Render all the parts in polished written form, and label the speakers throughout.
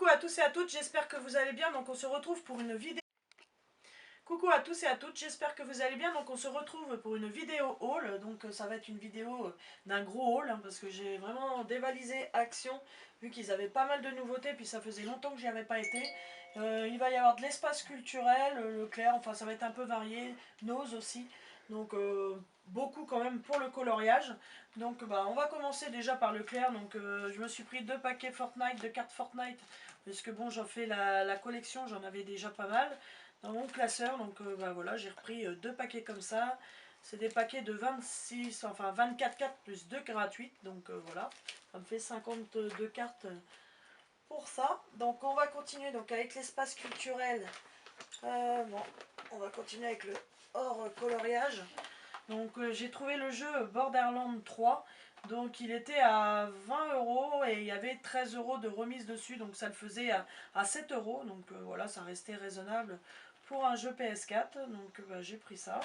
Speaker 1: Coucou à tous et à toutes, j'espère que vous allez bien. Donc on se retrouve pour une vidéo. Coucou à tous et à toutes, j'espère que vous allez bien. Donc on se retrouve pour une vidéo haul. Donc ça va être une vidéo d'un gros haul, parce que j'ai vraiment dévalisé Action, vu qu'ils avaient pas mal de nouveautés, puis ça faisait longtemps que j'y avais pas été. Il va y avoir de l'espace culturel, Leclerc, enfin ça va être un peu varié, Nose aussi. Donc beaucoup quand même pour le coloriage. Donc on va commencer déjà par Leclerc. Donc je me suis pris 2 paquets Fortnite, de cartes Fortnite, parce que bon, j'en fais la collection, j'en avais déjà pas mal dans mon classeur. Donc voilà, j'ai repris 2 paquets comme ça. C'est des paquets de 26, enfin 24 cartes plus 2 gratuites. Donc voilà, ça me fait 52 cartes pour ça. Donc on va continuer donc avec l'espace culturel. Bon, on va continuer avec le hors coloriage. Donc j'ai trouvé le jeu Borderlands 3. Donc il était à 20 € et il y avait 13 € de remise dessus. Donc ça le faisait à 7 €. Donc voilà, ça restait raisonnable pour un jeu PS4. Donc j'ai pris ça.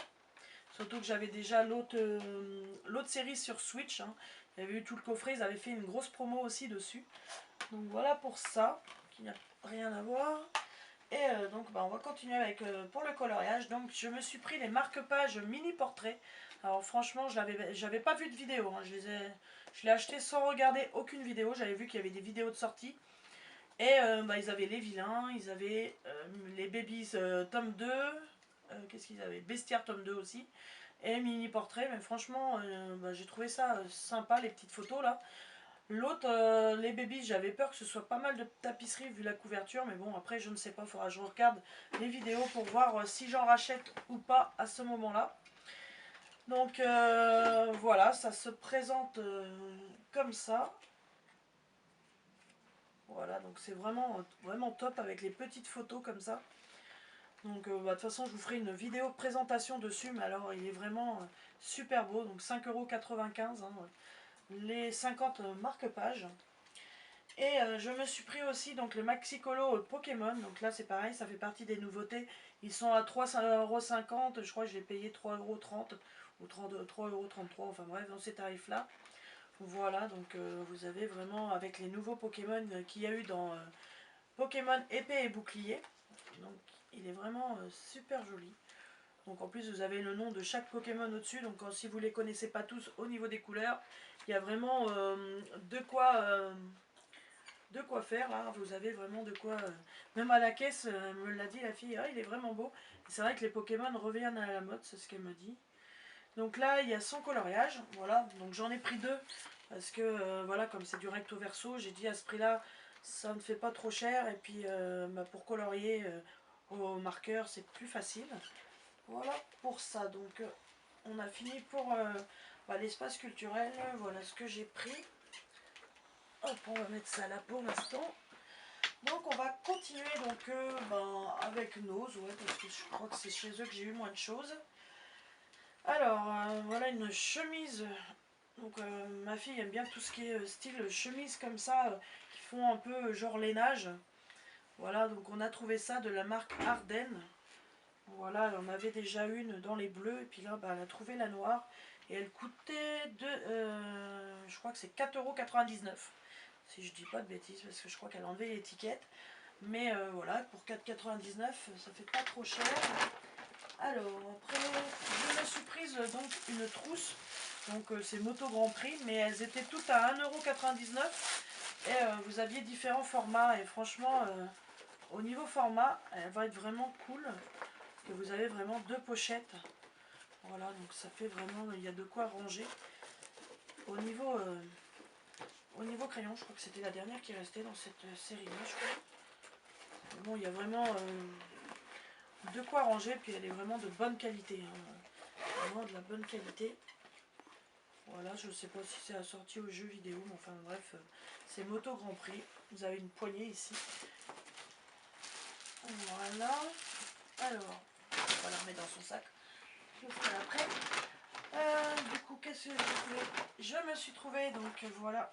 Speaker 1: Surtout que j'avais déjà l'autre série sur Switch. Il y avait eu tout le coffret, ils avaient fait une grosse promo aussi dessus. Donc voilà pour ça, qui n'a rien à voir. Et donc on va continuer avec pour le coloriage. Donc je me suis pris les marque-pages mini portraits. Alors franchement, j'avais pas vu de vidéo. Je l'ai acheté sans regarder aucune vidéo. J'avais vu qu'il y avait des vidéos de sortie. Et ils avaient les vilains, ils avaient les babies tome 2. Qu'est-ce qu'ils avaient? Bestiaire tome 2 aussi. Et mini portrait. Mais franchement, j'ai trouvé ça sympa, les petites photos là. L'autre, les babies, j'avais peur que ce soit pas mal de tapisserie vu la couverture, mais bon, après, je ne sais pas, il faudra que je regarde les vidéos pour voir si j'en rachète ou pas à ce moment-là. Donc voilà, ça se présente comme ça. Voilà, donc c'est vraiment, vraiment top avec les petites photos comme ça. Donc de toute façon, je vous ferai une vidéo de présentation dessus, mais alors il est vraiment super beau, donc 5,95 €, les 50 marque-pages. Et je me suis pris aussi donc le Maxicolo Pokémon. Donc là c'est pareil, ça fait partie des nouveautés. Ils sont à 3,50 €. Je crois que je l'ai payé 3,30 € ou 3,33 €. Enfin bref, dans ces tarifs là. Voilà, donc vous avez vraiment avec les nouveaux Pokémon qu'il y a eu dans Pokémon épée et bouclier. Donc il est vraiment super joli. Donc en plus vous avez le nom de chaque Pokémon au-dessus. Donc si vous ne les connaissez pas tous au niveau des couleurs, il y a vraiment de quoi faire là, vous avez vraiment de quoi, même à la caisse, elle me l'a dit la fille, il est vraiment beau. C'est vrai que les Pokémon reviennent à la mode, c'est ce qu'elle me dit. Donc là il y a son coloriage, voilà, donc j'en ai pris 2, parce que voilà, comme c'est du recto verso, j'ai dit à ce prix là, ça ne fait pas trop cher, et puis pour colorier au marqueur c'est plus facile. Voilà pour ça, donc on a fini pour l'espace culturel, voilà ce que j'ai pris. Hop, on va mettre ça là pour l'instant. Donc on va continuer donc avec Nose, ouais, parce que je crois que c'est chez eux que j'ai eu moins de choses. Alors voilà une chemise. Donc ma fille aime bien tout ce qui est style chemise comme ça, qui font un peu genre lainage. Voilà, donc on a trouvé ça de la marque Ardennes. Voilà, elle en avait déjà une dans les bleus, et puis là elle a trouvé la noire. Et elle coûtait je crois que c'est 4,99 €. Si je dis pas de bêtises, parce que je crois qu'elle a enlevé l'étiquette. Mais voilà, pour 4,99 € ça fait pas trop cher. Alors après, je me suis prise donc une trousse. Donc c'est Moto Grand Prix, mais elles étaient toutes à 1,99 €. Et vous aviez différents formats. Et franchement, au niveau format, elle va être vraiment cool. Parce que vous avez vraiment 2 pochettes. Voilà, donc ça fait vraiment, il y a de quoi ranger. Au niveau crayon, je crois que c'était la dernière qui restait dans cette série-là, je crois. Bon, il y a vraiment de quoi ranger, puis elle est vraiment de bonne qualité. Vraiment de la bonne qualité. Voilà, je ne sais pas si c'est assorti au jeu vidéo, mais enfin bref, c'est Moto Grand Prix. Vous avez une poignée ici. Voilà. Alors, on va la remettre dans son sac. Je le ferai après. Du coup, qu'est-ce que j'ai trouvé? Je me suis trouvé, donc voilà,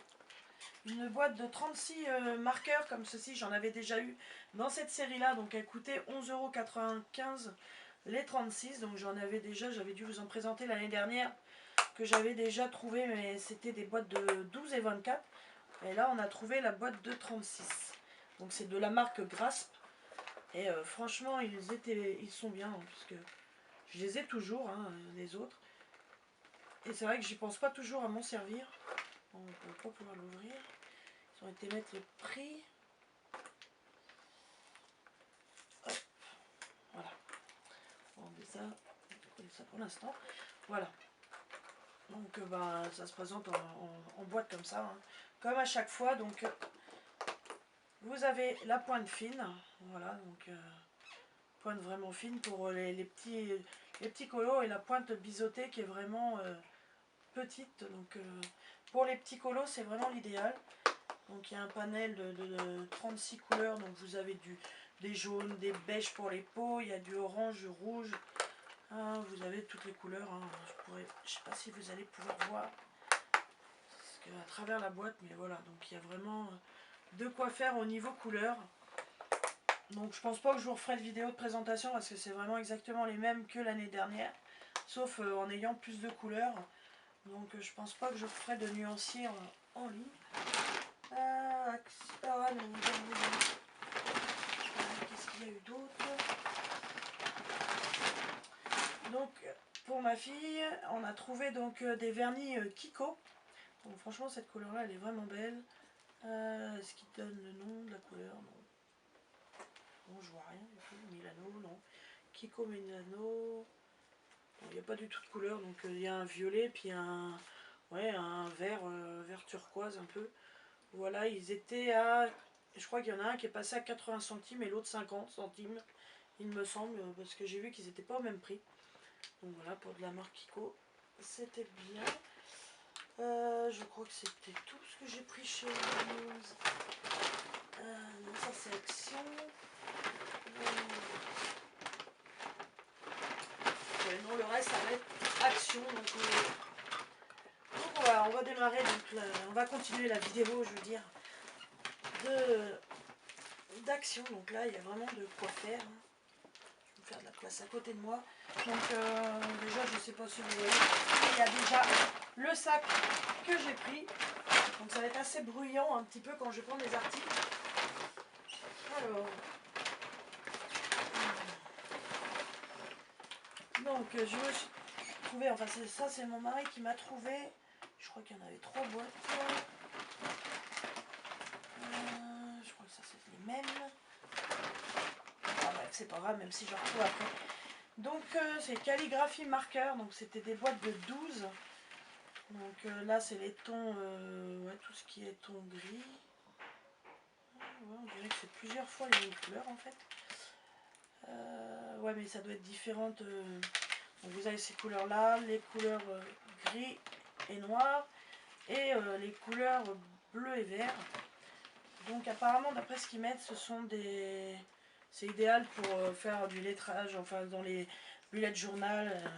Speaker 1: une boîte de 36 marqueurs comme ceci. J'en avais déjà eu dans cette série là, donc elle coûtait 11,95 € les 36. Donc j'en avais déjà, j'avais dû vous en présenter l'année dernière, que j'avais déjà trouvé, mais c'était des boîtes de 12 et 24. Et là on a trouvé la boîte de 36. Donc c'est de la marque Grasp. Et franchement, ils sont bien, hein, parce que je les ai toujours, hein, les autres. Et c'est vrai que j'y pense pas toujours à m'en servir. On ne va pas pouvoir l'ouvrir. Ils ont été mettre les prix. Hop, voilà. On va enlever ça pour l'instant. Voilà. Donc bah, ça se présente en boîte comme ça, hein. Comme à chaque fois. Donc vous avez la pointe fine. Voilà, donc pointe vraiment fine pour les petits colos, et la pointe biseautée qui est vraiment petite. Donc pour les petits colos, c'est vraiment l'idéal. Donc il y a un panel de 36 couleurs. Donc vous avez des jaunes, des beiges pour les peaux, il y a du orange, du rouge. Ah, vous avez toutes les couleurs, hein. Je sais pas si vous allez pouvoir voir à travers la boîte, mais voilà. Donc il y a vraiment de quoi faire au niveau couleur. Donc je pense pas que je vous referai de vidéo de présentation parce que c'est vraiment exactement les mêmes que l'année dernière, sauf en ayant plus de couleurs. Donc je pense pas que je ferai de nuancier en ligne. Qu'est-ce qu'il y a eu d'autre? Donc pour ma fille, on a trouvé donc des vernis Kiko. Donc franchement cette couleur là elle est vraiment belle. Est-ce qu'il donne le nom de la couleur? Non. Bon, je vois rien du tout. Milano, non. Kiko Milano. Il n'y a pas du tout de couleur, donc il y a un violet puis un vert, vert turquoise un peu. Voilà, ils étaient à, je crois qu'il y en a un qui est passé à 80 centimes et l'autre 50 centimes, il me semble, parce que j'ai vu qu'ils n'étaient pas au même prix. Donc voilà, pour de la marque Kiko, c'était bien. Je crois que c'était tout ce que j'ai pris chez News. Donc ça c'est Action. Non, le reste ça va être Action. Donc voilà, on va démarrer, donc on va continuer la vidéo, je veux dire, d'action. Donc là, il y a vraiment de quoi faire, hein. Je vais faire de la place à côté de moi. Donc déjà, je ne sais pas si vous voyez, il y a déjà le sac que j'ai pris. Donc ça va être assez bruyant un petit peu quand je prends des articles. Alors, donc je me suis trouvé, enfin ça c'est mon mari qui m'a trouvé. Je crois qu'il y en avait 3 boîtes. Je crois que ça c'est les mêmes. Ah bref, c'est pas grave, même si je retrouve après. Donc c'est calligraphie marqueur, donc c'était des boîtes de 12. Donc là c'est les tons, ouais, tout ce qui est ton gris. Ouais, on dirait que c'est plusieurs fois les mêmes couleurs en fait. Ouais, mais ça doit être différente. Donc vous avez ces couleurs là, les couleurs gris et noir, et les couleurs bleu et vert. Donc apparemment d'après ce qu'ils mettent, ce sont des... C'est idéal pour faire du lettrage, enfin dans les bullet journal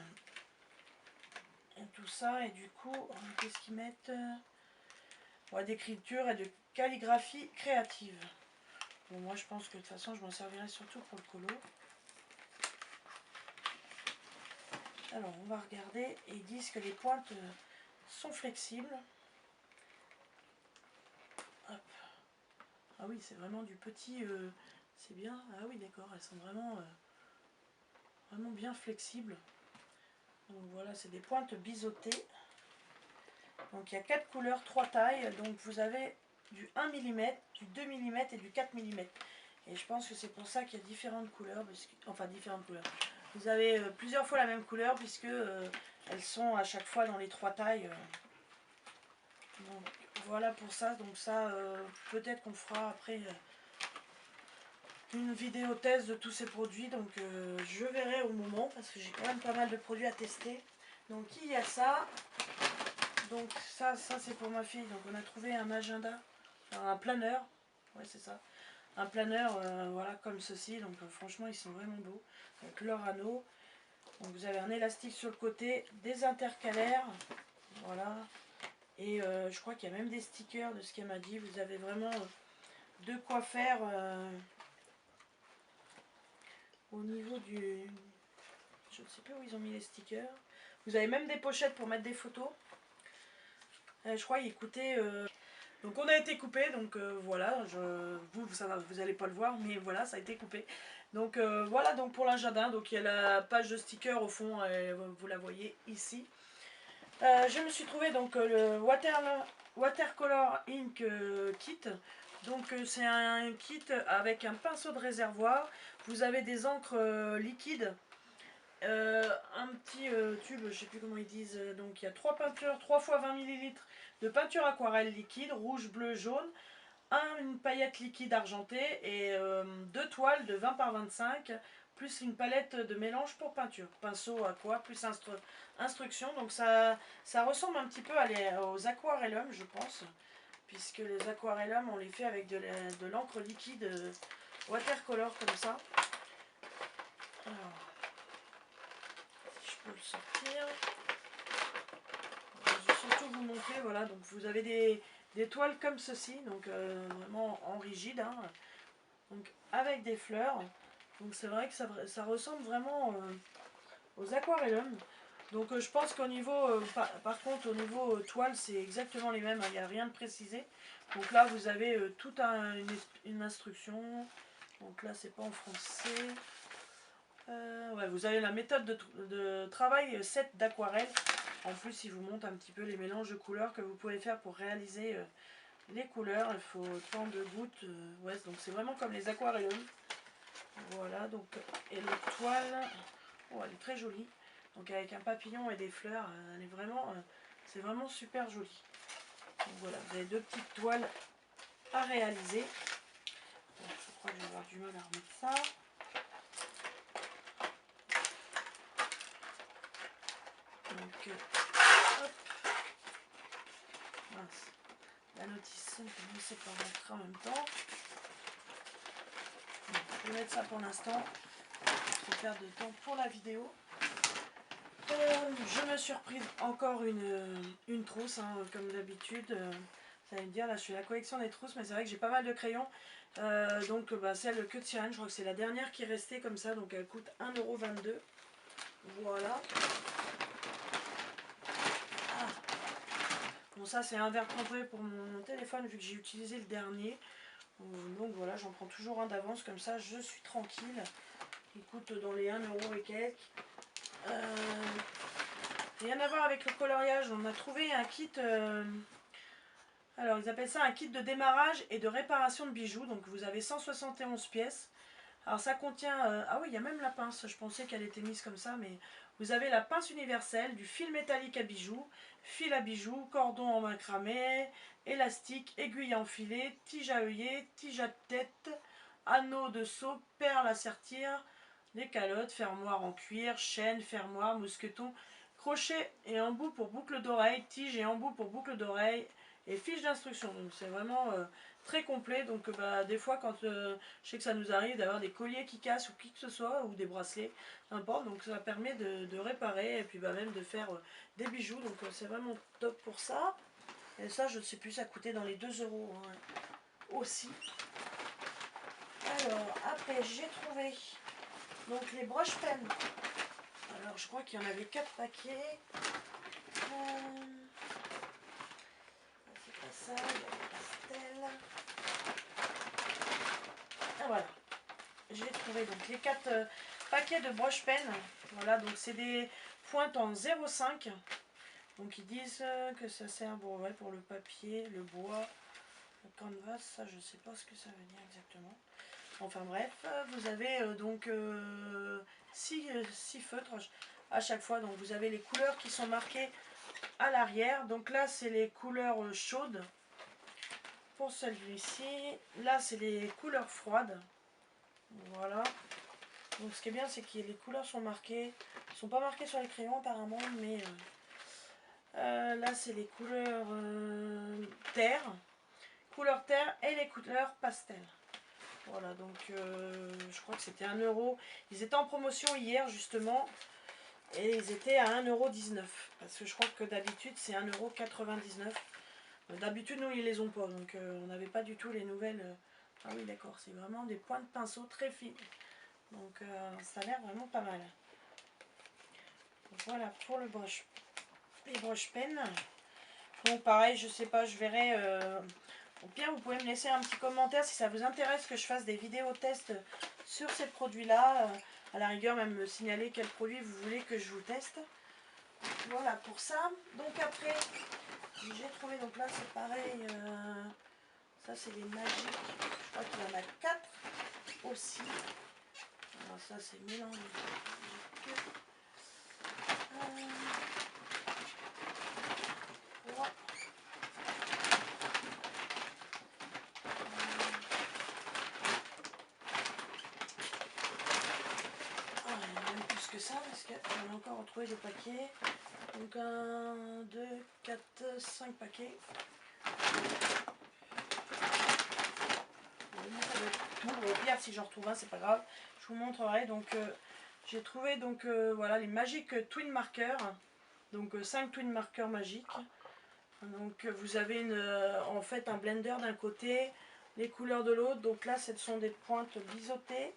Speaker 1: et tout ça. Et du coup, qu'est-ce qu'ils mettent? Ouais, d'écriture et de calligraphie créative. Bon, moi je pense que de toute façon je m'en servirai surtout pour le colo. Alors on va regarder, et ils disent que les pointes sont flexibles. Hop. Ah oui, c'est vraiment du petit... c'est bien. Ah oui, d'accord, elles sont vraiment, vraiment bien flexibles. Donc voilà, c'est des pointes biseautées. Donc il y a 4 couleurs, 3 tailles. Donc vous avez du 1 mm, du 2 mm et du 4 mm. Et je pense que c'est pour ça qu'il y a différentes couleurs. Enfin, différentes couleurs. Vous avez plusieurs fois la même couleur puisque elles sont à chaque fois dans les 3 tailles. Donc voilà pour ça. Donc ça, peut-être qu'on fera après une vidéo test de tous ces produits. Donc je verrai au moment parce que j'ai quand même pas mal de produits à tester. Donc il y a ça. Donc ça c'est pour ma fille. Donc on a trouvé un agenda, enfin, un planeur. Ouais, c'est ça. Un planeur, voilà, comme ceci. Donc franchement ils sont vraiment beaux. Avec leur anneau. Donc vous avez un élastique sur le côté, des intercalaires. Voilà. Et je crois qu'il y a même des stickers de ce qu'elle m'a dit. Vous avez vraiment de quoi faire au niveau du... Je ne sais pas où ils ont mis les stickers. Vous avez même des pochettes pour mettre des photos. Je crois qu'il coûtait Donc on a été coupé, donc voilà, vous allez pas le voir, mais voilà, ça a été coupé. Donc voilà donc pour l'agenda, donc il y a la page de sticker au fond, vous la voyez ici. Je me suis trouvé donc le Watercolor Ink Kit. Donc c'est un kit avec un pinceau de réservoir. Vous avez des encres liquides. Un petit tube, je sais plus comment ils disent, donc il y a 3 peintures, 3 fois 20 ml de peinture aquarelle liquide, rouge, bleu, jaune, une paillette liquide argentée et 2 toiles de 20 par 25, plus une palette de mélange pour peinture, pinceau aqua, plus instruction, donc ça ressemble un petit peu aux aquarellum je pense, puisque les aquarellum on les fait avec de l'encre liquide watercolor comme ça. Alors, je peux le sortir. Je vais surtout vous montrer, voilà, donc vous avez des toiles comme ceci, donc vraiment en rigide, hein, donc avec des fleurs. Donc c'est vrai que ça ressemble vraiment aux aquarellum. Donc je pense qu'au niveau, par contre au niveau toile c'est exactement les mêmes, hein, il n'y a rien de précisé. Donc là vous avez toute une instruction. Donc là c'est pas en français. Ouais, vous avez la méthode de travail 7 d'aquarelle. En plus, il vous montre un petit peu les mélanges de couleurs que vous pouvez faire pour réaliser les couleurs. Il faut tant de gouttes. Ouais, donc c'est vraiment comme les aquarellum. Voilà, donc, et l'autre toile, oh, elle est très jolie. Donc avec un papillon et des fleurs, elle est vraiment, c'est vraiment super joli. Donc voilà, vous avez deux petites toiles à réaliser. Bon, je crois que je vais avoir du mal à remettre ça. Donc, hop. Mince. La notice, je ne sais pas rentrer en même temps. Bon, je vais mettre ça pour l'instant. Je vais perdre de temps pour la vidéo. Je me suis reprise encore une trousse, hein, comme d'habitude. Vous allez me dire, là je fais la collection des trousses, mais c'est vrai que j'ai pas mal de crayons. Donc celle que de sirène, je crois que c'est la dernière qui est restée comme ça, donc elle coûte 1,22 €. Voilà. Ah. Bon, ça c'est un verre trempé pour mon téléphone vu que j'ai utilisé le dernier. Donc voilà, j'en prends toujours un d'avance, comme ça je suis tranquille. Il coûte dans les 1 € et quelques. Rien à voir avec le coloriage, on a trouvé un kit, alors ils appellent ça un kit de démarrage et de réparation de bijoux, donc vous avez 171 pièces. Alors ça contient, ah oui il y a même la pince, je pensais qu'elle était mise comme ça, mais vous avez la pince universelle, du fil métallique à bijoux, fil à bijoux, cordon en macramé, élastique, aiguille à enfiler, tige à œillet, tige à tête, anneau de seau, perles à sertir, des calottes, fermoir en cuir, chaîne, fermoir, mousqueton, crochet et embout pour boucle d'oreille, tige et embout pour boucle d'oreille et fiche d'instruction. Donc c'est vraiment très complet. Donc des fois quand je sais que ça nous arrive d'avoir des colliers qui cassent ou qui que ce soit, ou des bracelets, n'importe, donc ça permet de réparer et puis même de faire des bijoux. Donc c'est vraiment top pour ça. Et ça je ne sais plus, ça coûtait dans les 2 € hein, aussi. Alors après j'ai trouvé donc les broches pennes. Alors je crois qu'il y en avait 4 paquets. C'est pas ça, il y a les pastels. Ah voilà. J'ai trouvé donc les 4 paquets de broches pennes. Voilà, donc c'est des pointes en 0,5. Donc ils disent que ça sert bon, ouais, pour le papier, le bois, le canvas. Ça je sais pas ce que ça veut dire exactement. Enfin bref, vous avez donc 6 feutres à chaque fois. Donc vous avez les couleurs qui sont marquées à l'arrière. Donc là c'est les couleurs chaudes pour celui-ci. Là c'est les couleurs froides. Voilà. Donc ce qui est bien c'est que les couleurs sont marquées. Elles ne sont pas marquées sur les crayons apparemment, mais là c'est les couleurs terre. Couleur terre et les couleurs pastel. Voilà, donc je crois que c'était 1 €. Ils étaient en promotion hier justement. Et ils étaient à 1,19 €. Parce que je crois que d'habitude c'est 1,99 €. D'habitude nous ils les ont pas. Donc on n'avait pas du tout les nouvelles. Ah oui d'accord, c'est vraiment des points de pinceau très fines. Donc ça a l'air vraiment pas mal. Donc, voilà pour les broches pennes. Donc pareil, je sais pas, je verrai Au pire, vous pouvez me laisser un petit commentaire si ça vous intéresse que je fasse des vidéos tests sur ces produits-là. À la rigueur, même me signaler quel produit vous voulez que je vous teste. Voilà pour ça. Donc après, j'ai trouvé, donc là c'est pareil, ça c'est des magiques. Je crois qu'il y en a 4 aussi. Alors ça c'est mélangé. Plus que ça parce que j'en ai encore retrouvé des paquets. Donc 1, 2, 4, 5 paquets. Bon, au pire, si j'en retrouve un, c'est pas grave. Je vous montrerai. Donc j'ai trouvé donc voilà les Magic Twin Markers. Donc 5 Twin Markers magiques. Donc vous avez en fait un blender d'un côté, les couleurs de l'autre. Donc là, ce sont des pointes biseautées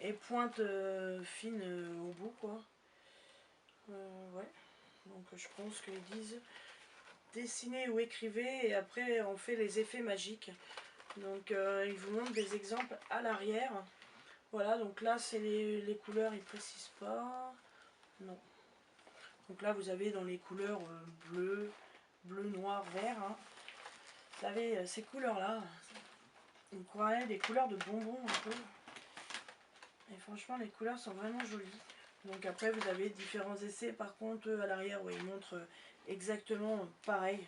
Speaker 1: et pointes fines au bout, quoi. Ouais. Donc je pense qu'ils disent dessiner ou écrivez et après on fait les effets magiques. Donc ils vous montrent des exemples à l'arrière. Voilà, donc là c'est les couleurs, ils précisent pas. Non. Donc là vous avez dans les couleurs bleu, noir, vert. Hein. Vous savez, ces couleurs-là, on croirait des couleurs de bonbons un peu. Et franchement, les couleurs sont vraiment jolies. Donc après, vous avez différents essais. Par contre, à l'arrière, ouais, ils montrent exactement pareil.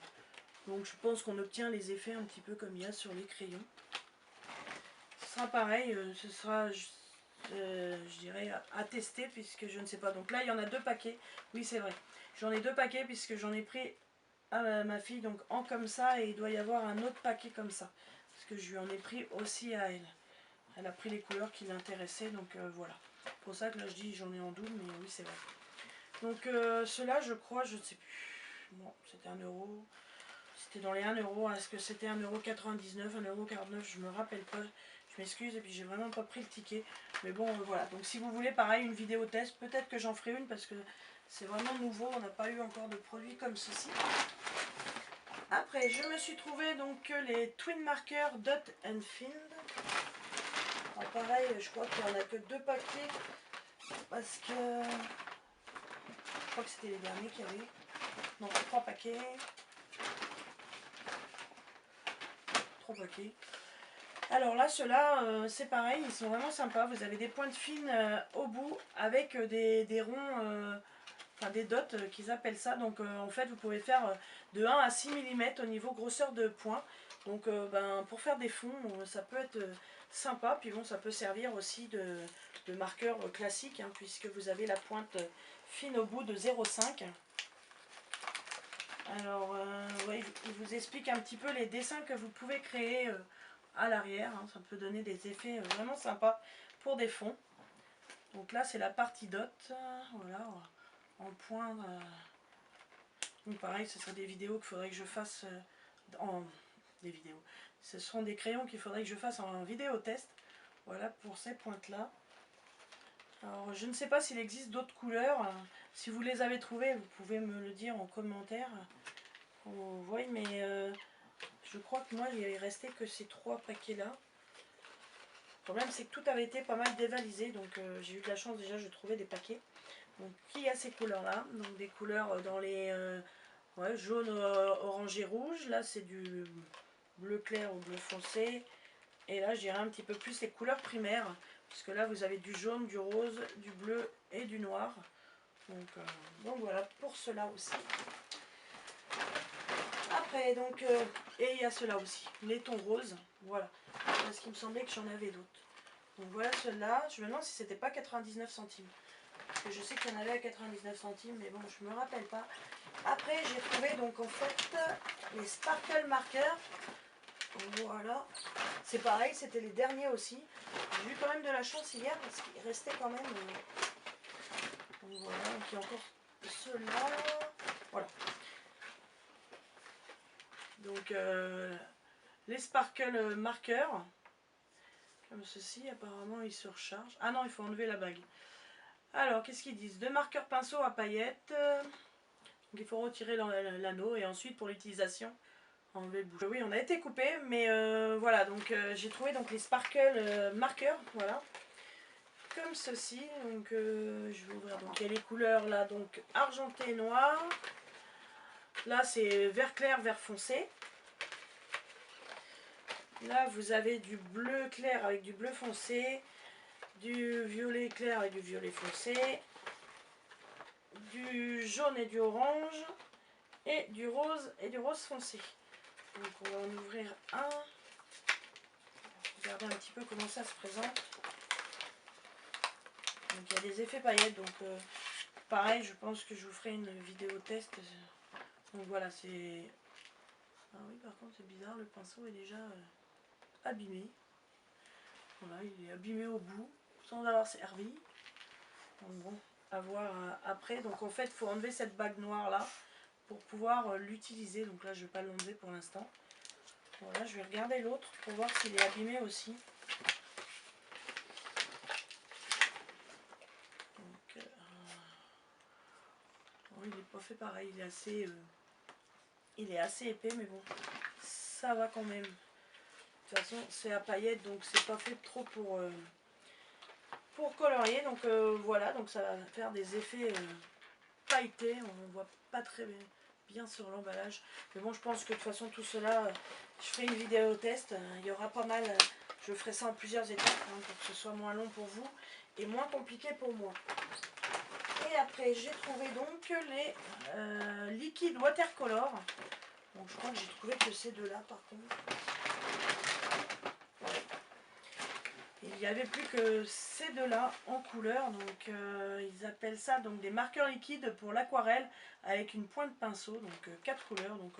Speaker 1: Donc je pense qu'on obtient les effets un petit peu comme il y a sur les crayons. Ce sera pareil, ce sera, je dirais, à tester puisque je ne sais pas. Donc là, il y en a 2 paquets. Oui, c'est vrai. J'en ai 2 paquets puisque j'en ai pris à ma fille donc en comme ça et il doit y avoir un autre paquet comme ça. Parce que je lui en ai pris aussi à elle. Elle a pris les couleurs qui l'intéressaient, donc voilà. C'est pour ça que là je dis j'en ai en double, mais oui c'est vrai. Donc ceux-là je crois, je ne sais plus. Bon, c'était 1 euro. C'était dans les 1 euro. Est-ce que c'était 1,99 €, 1,49 €, je me rappelle pas. Je m'excuse et puis j'ai vraiment pas pris le ticket. Mais bon voilà. Donc si vous voulez pareil une vidéo test, peut-être que j'en ferai une parce que c'est vraiment nouveau. On n'a pas eu encore de produits comme ceci. Après, je me suis trouvé donc les Twin Markers Dot and Find. Alors pareil, je crois qu'il n'y en a que 2 paquets parce que je crois que c'était les derniers qu'il y avait. Non, 3 paquets. 3 paquets. Alors là, ceux-là, c'est pareil, ils sont vraiment sympas. Vous avez des pointes fines au bout avec des ronds, enfin des dots qu'ils appellent ça. Donc en fait, vous pouvez faire de 1 à 6 mm au niveau grosseur de points. Donc pour faire des fonds, ça peut être sympa. Puis bon, ça peut servir aussi de marqueur classique, hein, puisque vous avez la pointe fine au bout de 0,5. Alors, ouais, il vous explique un petit peu les dessins que vous pouvez créer à l'arrière. Hein, ça peut donner des effets vraiment sympas pour des fonds. Donc là, c'est la partie dot. Voilà, en point. Donc pareil, ce serait des vidéos qu'il faudrait que je fasse des vidéos. Ce seront des crayons qu'il faudrait que je fasse en vidéo test. Voilà pour ces pointes-là. Alors, je ne sais pas s'il existe d'autres couleurs. Si vous les avez trouvées, vous pouvez me le dire en commentaire. Vous voyez, mais je crois que moi, il est resté que ces 3 paquets-là. Le problème, c'est que tout avait été pas mal dévalisé. Donc, j'ai eu de la chance déjà, je trouvais des paquets. Donc, qui a ces couleurs-là? Donc, des couleurs dans les ouais, jaune, orange et rouge. Là, c'est du bleu clair ou bleu foncé. Et là, j'irai un petit peu plus les couleurs primaires. Parce que là, vous avez du jaune, du rose, du bleu et du noir. Donc voilà, pour cela aussi. Après, donc, et il y a ceux-là aussi, les tons roses. Voilà, parce qu'il me semblait que j'en avais d'autres. Donc voilà ceux-là. Je me demande si c'était pas 99 centimes. Parce que je sais qu'il y en avait à 99 centimes, mais bon, je me rappelle pas. Après, j'ai trouvé donc en fait les Sparkle Markers. Voilà, c'est pareil, c'était les derniers aussi. J'ai eu quand même de la chance hier parce qu'il restait quand même. Voilà, donc il y a encore ceux-là. Voilà. Donc les Sparkle Markers. Comme ceci, apparemment ils se rechargent. Ah non, il faut enlever la bague. Alors, qu'est-ce qu'ils disent? 2 marqueurs pinceau à paillettes. Donc il faut retirer l'anneau et ensuite pour l'utilisation, enlever le bouchon. Oui, on a été coupé, mais voilà, donc j'ai trouvé donc les sparkle marqueurs, voilà, comme ceci. Donc je vais ouvrir, donc il y a les couleurs là, donc argenté et noir. Là c'est vert clair, vert foncé. Là vous avez du bleu clair avec du bleu foncé, du violet clair avec du violet foncé, du jaune et du orange, et du rose foncé. Donc on va en ouvrir un. Regardez un petit peu comment ça se présente. Donc il y a des effets paillettes, donc pareil, je pense que je vous ferai une vidéo test. Donc voilà, c'est... Ah oui, par contre c'est bizarre, le pinceau est déjà abîmé. Voilà, il est abîmé au bout, sans avoir servi. Donc bon, à voir après. Donc en fait, il faut enlever cette bague noire là pour pouvoir l'utiliser. Donc là, je ne vais pas l'enlever pour l'instant. Voilà, je vais regarder l'autre pour voir s'il est abîmé aussi. Donc, il n'est pas fait pareil, il est assez épais, mais bon, ça va quand même. De toute façon, c'est à paillettes, donc c'est pas fait trop pour colorier. Donc voilà, donc ça va faire des effets pailletés. On ne voit pas très bien sur l'emballage. Mais bon, je pense que de toute façon, tout cela, je ferai une vidéo test. Il y aura pas mal, je ferai ça en plusieurs étapes hein, pour que ce soit moins long pour vous et moins compliqué pour moi. Et après, j'ai trouvé donc les liquides watercolor. Donc je crois que j'ai trouvé que ces deux-là par contre. Il n'y avait plus que ces deux-là en couleur. Donc ils appellent ça donc des marqueurs liquides pour l'aquarelle avec une pointe pinceau. Donc 4 couleurs. Donc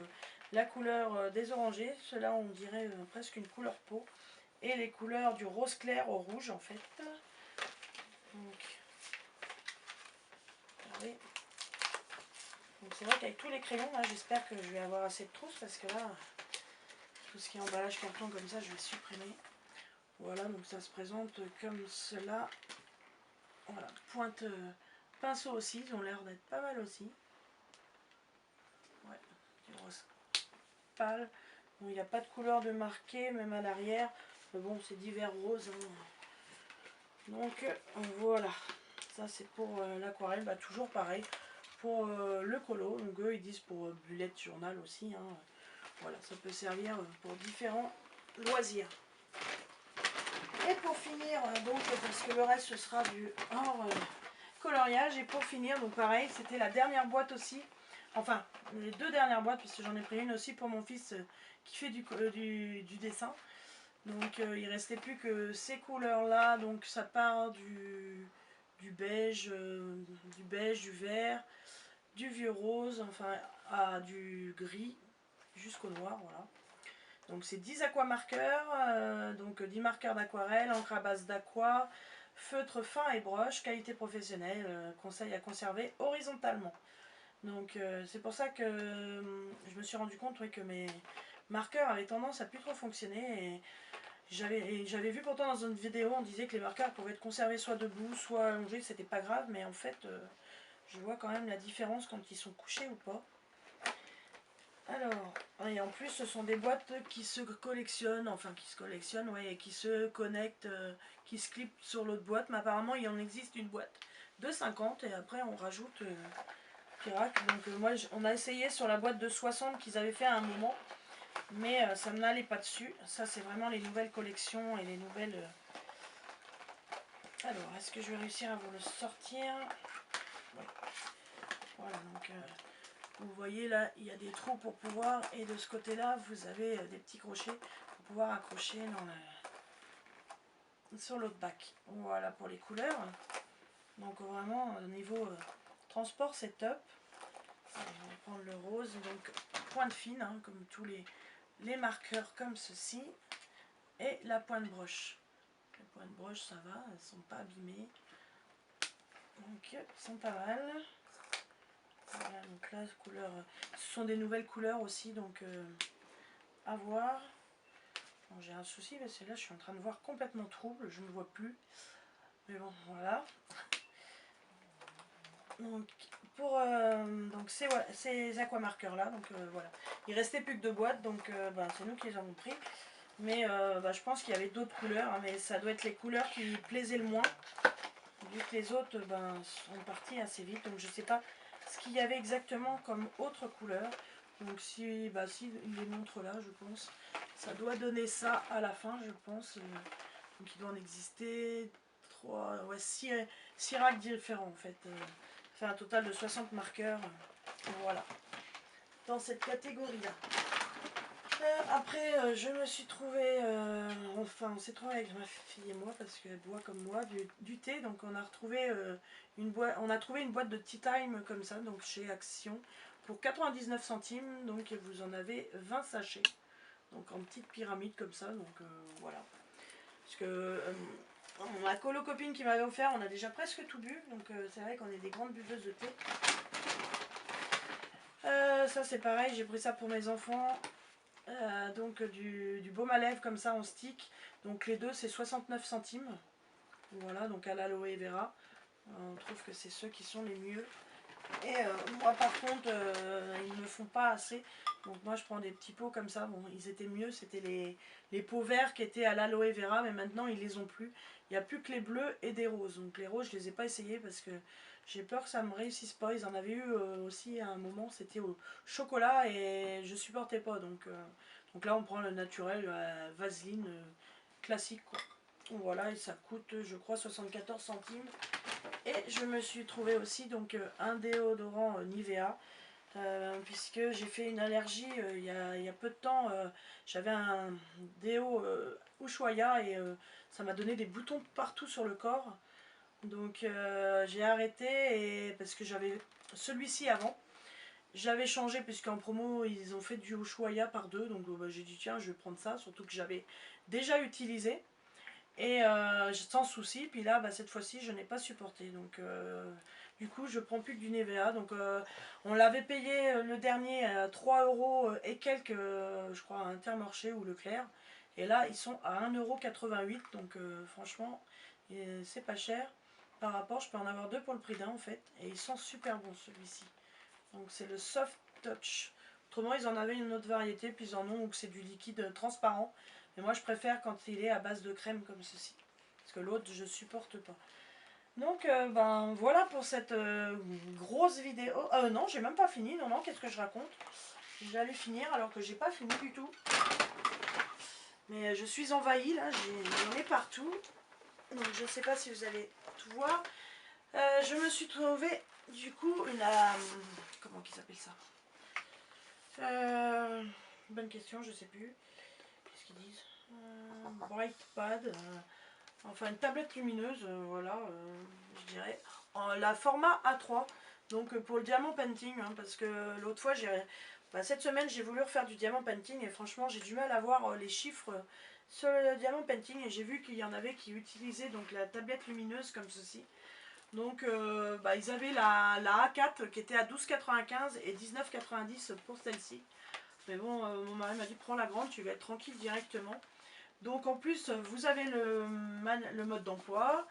Speaker 1: la couleur des orangés, ceux-là on dirait presque une couleur peau. Et les couleurs du rose clair au rouge en fait. Donc, regardez. Donc c'est vrai qu'avec tous les crayons, j'espère que je vais avoir assez de trousses parce que là, tout ce qui est emballage carton comme ça, je vais supprimer. Voilà, donc ça se présente comme cela. Voilà, pointe pinceau aussi, ils ont l'air d'être pas mal aussi. Ouais, du rose pâle. Bon, il n'y a pas de couleur de marqué, même à l'arrière. Mais bon, c'est divers roses. Hein. Donc voilà, ça c'est pour l'aquarelle, bah, toujours pareil. Pour le colo, donc eux ils disent pour bullet journal aussi. Hein. Voilà, ça peut servir pour différents loisirs. Et pour finir, donc parce que le reste ce sera du hors coloriage. Et pour finir, donc pareil, c'était la dernière boîte aussi. Enfin, les deux dernières boîtes, parce que j'en ai pris une aussi pour mon fils qui fait du dessin. Donc il restait plus que ces couleurs là. Donc ça part du beige, du vert, du vieux rose, enfin à du gris jusqu'au noir, voilà. Donc c'est 10 aquamarqueurs, donc 10 marqueurs d'aquarelle, encre à base d'aqua, feutre fin et broche, qualité professionnelle, conseil à conserver horizontalement. Donc c'est pour ça que je me suis rendu compte que mes marqueurs avaient tendance à plus trop fonctionner. Et j'avais vu pourtant dans une vidéo, on disait que les marqueurs pouvaient être conservés soit debout, soit allongés, c'était pas grave, mais en fait je vois quand même la différence quand ils sont couchés ou pas. Alors, et en plus ce sont des boîtes qui se collectionnent, ouais, et qui se connectent, qui se clipent sur l'autre boîte, mais apparemment il en existe une boîte de 50 et après on rajoute Pirac. Donc moi on a essayé sur la boîte de 60 qu'ils avaient fait à un moment, mais ça n'allait pas dessus. Ça c'est vraiment les nouvelles collections et les nouvelles... Alors, est-ce que je vais réussir à vous le sortir? Ouais. Voilà, donc... vous voyez là, il y a des trous pour pouvoir, et de ce côté-là, vous avez des petits crochets pour pouvoir accrocher sur l'autre bac. Voilà pour les couleurs. Donc vraiment, au niveau transport, c'est top. Alors, on va prendre le rose, donc pointe fine, hein, comme tous les marqueurs comme ceci. Et la pointe broche. Les pointes broche, ça va, elles ne sont pas abîmées. Donc, elles sont pas mal. Voilà, donc là, couleur, ce sont des nouvelles couleurs aussi, donc à voir. Bon, j'ai un souci parce que là, je suis en train de voir complètement trouble, je ne vois plus. Mais bon, voilà. Donc pour donc ces aquamarqueurs là, donc voilà. Il restait plus que 2 boîtes, donc ben, c'est nous qui les avons pris. Mais bah, je pense qu'il y avait d'autres couleurs, hein, mais ça doit être les couleurs qui plaisaient le moins. Vu que les autres ben, sont partis assez vite, donc je sais pas ce qu'il y avait exactement comme autre couleur. Donc si, bah, si il les montre là, je pense, ça doit donner ça à la fin, je pense. Donc il doit en exister 6 racks différents en fait. Ça fait un total de 60 marqueurs. Voilà, dans cette catégorie-là. Après, je me suis trouvée, enfin on s'est trouvé avec ma fille et moi parce qu'elle boit comme moi du thé, donc on a retrouvé une boîte de Tea Time comme ça, donc chez Action pour 99 centimes, donc vous en avez 20 sachets, donc en petite pyramide comme ça, donc voilà. Parce que ma colo-copine qui m'avait offert, on a déjà presque tout bu, donc c'est vrai qu'on est des grandes buveuses de thé. Ça c'est pareil, j'ai pris ça pour mes enfants. Donc du baume à lèvres comme ça en stick, donc les deux c'est 69 centimes, voilà, donc à l'aloe vera, on trouve que c'est ceux qui sont les mieux. Et moi par contre ils ne me font pas assez, donc moi je prends des petits pots comme ça. Bon, ils étaient mieux, c'était les pots verts qui étaient à l'aloe vera, mais maintenant ils les ont plus, il n'y a plus que les bleus et des roses. Donc les roses je les ai pas essayés parce que j'ai peur que ça me réussisse pas. Ils en avaient eu aussi à un moment, c'était au chocolat et je supportais pas, donc là on prend le naturel, Vaseline classique quoi. Voilà, et ça coûte je crois 74 centimes. Et je me suis trouvé aussi donc un déodorant Nivea, puisque j'ai fait une allergie il y a peu de temps. J'avais un déo Ushuaïa et ça m'a donné des boutons partout sur le corps. Donc j'ai arrêté parce que j'avais celui-ci avant. J'avais changé puisqu'en promo ils ont fait du Ushuaïa par 2. Donc bah, j'ai dit tiens je vais prendre ça, surtout que j'avais déjà utilisé. Et sans souci, puis là, bah, cette fois-ci, je n'ai pas supporté. Donc, du coup, je prends plus que du Nivea. Donc, on l'avait payé le dernier à 3 euros et quelques, je crois, à Intermarché ou Leclerc. Et là, ils sont à 1,88 €. Donc, franchement, c'est pas cher. Par rapport, je peux en avoir deux pour le prix d'un en fait. Et ils sont super bons, celui-ci. Donc, c'est le Soft Touch. Autrement, ils en avaient une autre variété, puis ils en ont où c'est du liquide transparent. Mais moi, je préfère quand il est à base de crème comme ceci. Parce que l'autre, je supporte pas. Donc, ben voilà pour cette grosse vidéo. Non, j'ai même pas fini. Non, non, qu'est-ce que je raconte? J'allais finir alors que j'ai pas fini du tout. Mais je suis envahie là, j'en ai partout. Donc, je sais pas si vous allez tout voir. Je me suis trouvé du coup une. Comment qu'ils appellent ça? Bonne question, je sais plus. Qu'est-ce qu'ils disent? Brightpad. Enfin, une tablette lumineuse, voilà, je dirais. La format A3. Donc pour le diamant painting, hein, parce que l'autre fois, cette semaine, j'ai voulu refaire du diamant painting et franchement, j'ai du mal à voir les chiffres sur le diamant painting et j'ai vu qu'il y en avait qui utilisaient donc la tablette lumineuse comme ceci. Donc bah, ils avaient la A4 qui était à 12,95 et 19,90 pour celle-ci. Mais bon, mon mari m'a dit prends la grande, tu vas être tranquille directement. Donc en plus, vous avez le mode d'emploi,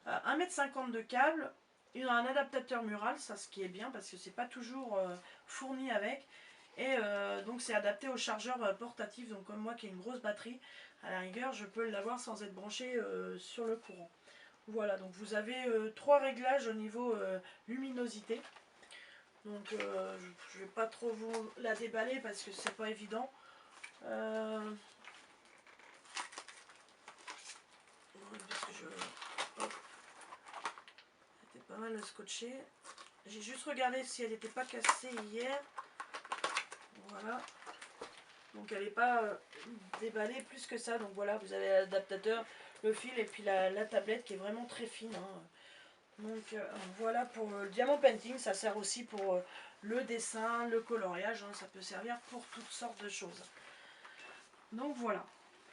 Speaker 1: 1,50 m de câble, un adaptateur mural, ça ce qui est bien parce que c'est pas toujours fourni avec. Et donc c'est adapté au chargeur portatif, donc comme moi qui ai une grosse batterie, à la rigueur je peux l'avoir sans être branché sur le courant. Voilà, donc vous avez 3 réglages au niveau luminosité. Donc je vais pas trop vous la déballer parce que c'est pas évident. Parce que c'était pas mal à scotcher. J'ai juste regardé si elle n'était pas cassée hier. Voilà. Donc elle n'est pas déballée plus que ça. Donc voilà, vous avez l'adaptateur, le fil et puis la tablette qui est vraiment très fine. Hein. Donc voilà pour le diamant painting. Ça sert aussi pour le dessin, le coloriage. Hein. Ça peut servir pour toutes sortes de choses. Donc voilà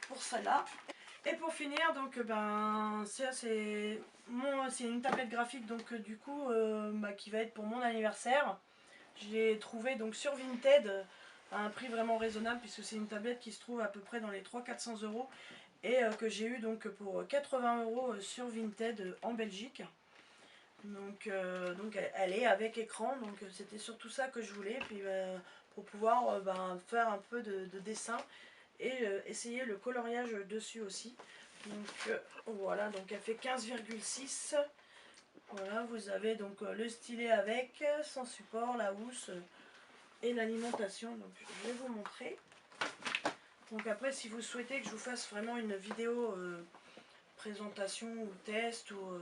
Speaker 1: pour celle-là. Et pour finir, donc ben ça c'est une tablette graphique donc du coup bah, qui va être pour mon anniversaire. Je l'ai trouvé donc sur Vinted à un prix vraiment raisonnable puisque c'est une tablette qui se trouve à peu près dans les 300-400 euros et que j'ai eu donc pour 80 euros sur Vinted en Belgique. Donc elle est avec écran, donc c'était surtout ça que je voulais. Puis pour pouvoir faire un peu de dessin et essayer le coloriage dessus aussi. Donc voilà, donc elle fait 15,6. Voilà, vous avez donc le stylet avec, son support, la housse et l'alimentation. Donc je vais vous montrer. Donc après, si vous souhaitez que je vous fasse vraiment une vidéo présentation ou test ou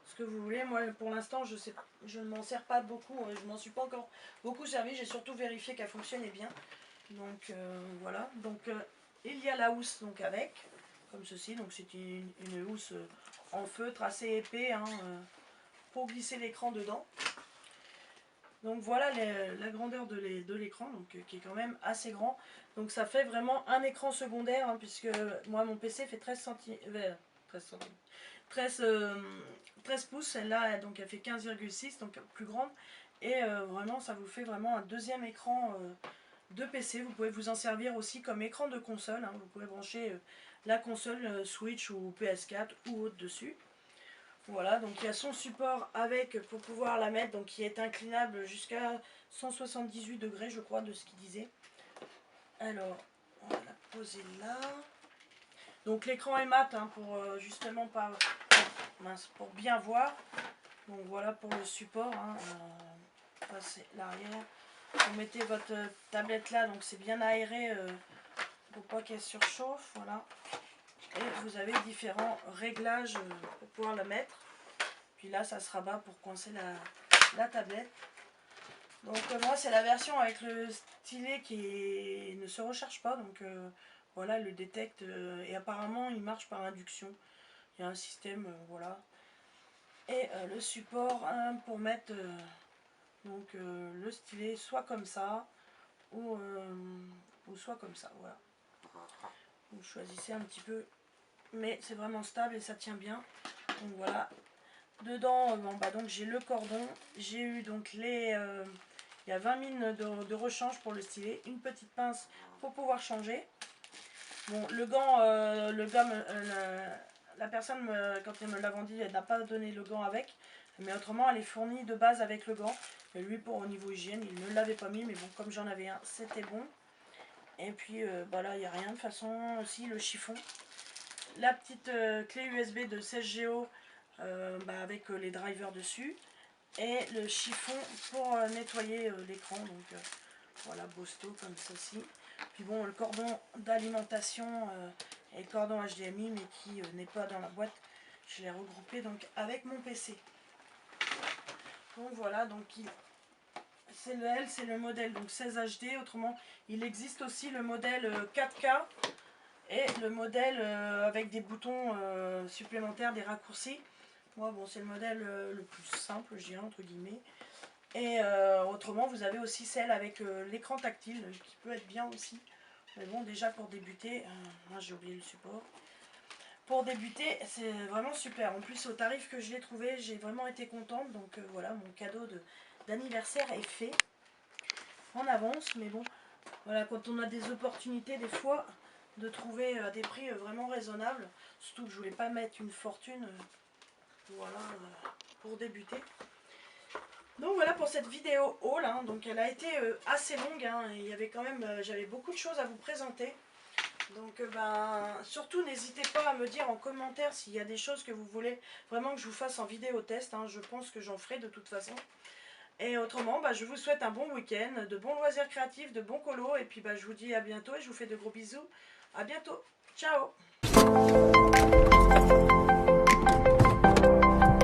Speaker 1: ce que vous voulez, moi pour l'instant je ne m'en sers pas beaucoup, je m'en suis pas encore beaucoup servi, j'ai surtout vérifié qu'elle fonctionnait bien. Donc voilà, donc il y a la housse donc avec, comme ceci, donc c'est une housse en feutre assez épais hein, pour glisser l'écran dedans. Donc voilà la grandeur de l'écran, donc qui est quand même assez grand. Donc ça fait vraiment un écran secondaire, hein, puisque moi mon PC fait 13 cm, 13 pouces, celle-là donc elle fait 15,6, donc plus grande. Et vraiment ça vous fait vraiment un deuxième écran de PC. Vous pouvez vous en servir aussi comme écran de console, hein. Vous pouvez brancher la console Switch ou PS4 ou autre dessus. Voilà, donc il y a son support avec pour pouvoir la mettre, donc qui est inclinable jusqu'à 178 degrés, je crois, de ce qu'il disait. Alors, on va la poser là. Donc l'écran est mat, hein, pour justement pas mince, pour bien voir. Donc voilà pour le support. Hein, c'est l'arrière. Vous mettez votre tablette là, donc c'est bien aéré pour pas qu'elle surchauffe. Voilà. Et vous avez différents réglages pour pouvoir la mettre. Puis là, ça se rabat pour coincer la tablette. Donc moi, c'est la version avec le stylet qui ne se recharge pas. Donc voilà, il le détecte. Et apparemment, il marche par induction. Il y a un système, voilà. Et le support hein, pour mettre le stylet soit comme ça ou soit comme ça. Voilà. Vous choisissez un petit peu. Mais c'est vraiment stable et ça tient bien. Donc voilà. Dedans, donc j'ai le cordon, j'ai eu donc il y a 20 mines de rechange pour le stylet, une petite pince pour pouvoir changer. Bon, le gant, la personne, quand elle me l'a vendu, elle n'a pas donné le gant avec, mais autrement elle est fournie de base avec le gant. Et lui, pour au niveau hygiène, il ne l'avait pas mis, mais bon, comme j'en avais un, c'était bon. Et puis là, il n'y a rien, de toute façon, aussi le chiffon. La petite clé USB de 16 Go. Avec les drivers dessus et le chiffon pour nettoyer l'écran, donc voilà, Bosto comme ceci. Puis bon, le cordon d'alimentation et le cordon HDMI, mais qui n'est pas dans la boîte, je l'ai regroupé donc avec mon PC. Donc voilà, donc c'est le modèle donc 16 HD. Autrement, il existe aussi le modèle 4K et le modèle avec des boutons supplémentaires, des raccourcis. Moi, bon, c'est le modèle le plus simple, je dirais, entre guillemets. Et autrement, vous avez aussi celle avec l'écran tactile, qui peut être bien aussi. Mais bon, déjà pour débuter, moi j'ai oublié le support. Pour débuter, c'est vraiment super. En plus, au tarif que je l'ai trouvé, j'ai vraiment été contente. Donc voilà, mon cadeau d'anniversaire est fait en avance. Mais bon, voilà, quand on a des opportunités, des fois, de trouver à des prix vraiment raisonnables. Surtout que je voulais pas mettre une fortune. Voilà, pour débuter. Donc voilà pour cette vidéo haul, hein. Donc elle a été assez longue, hein. Il y avait quand même, j'avais beaucoup de choses à vous présenter. Donc surtout n'hésitez pas à me dire en commentaire s'il y a des choses que vous voulez vraiment que je vous fasse en vidéo test, hein. Je pense que j'en ferai de toute façon. Et autrement, je vous souhaite un bon week-end, de bons loisirs créatifs, de bons colos. Et puis je vous dis à bientôt et je vous fais de gros bisous. À bientôt. Ciao.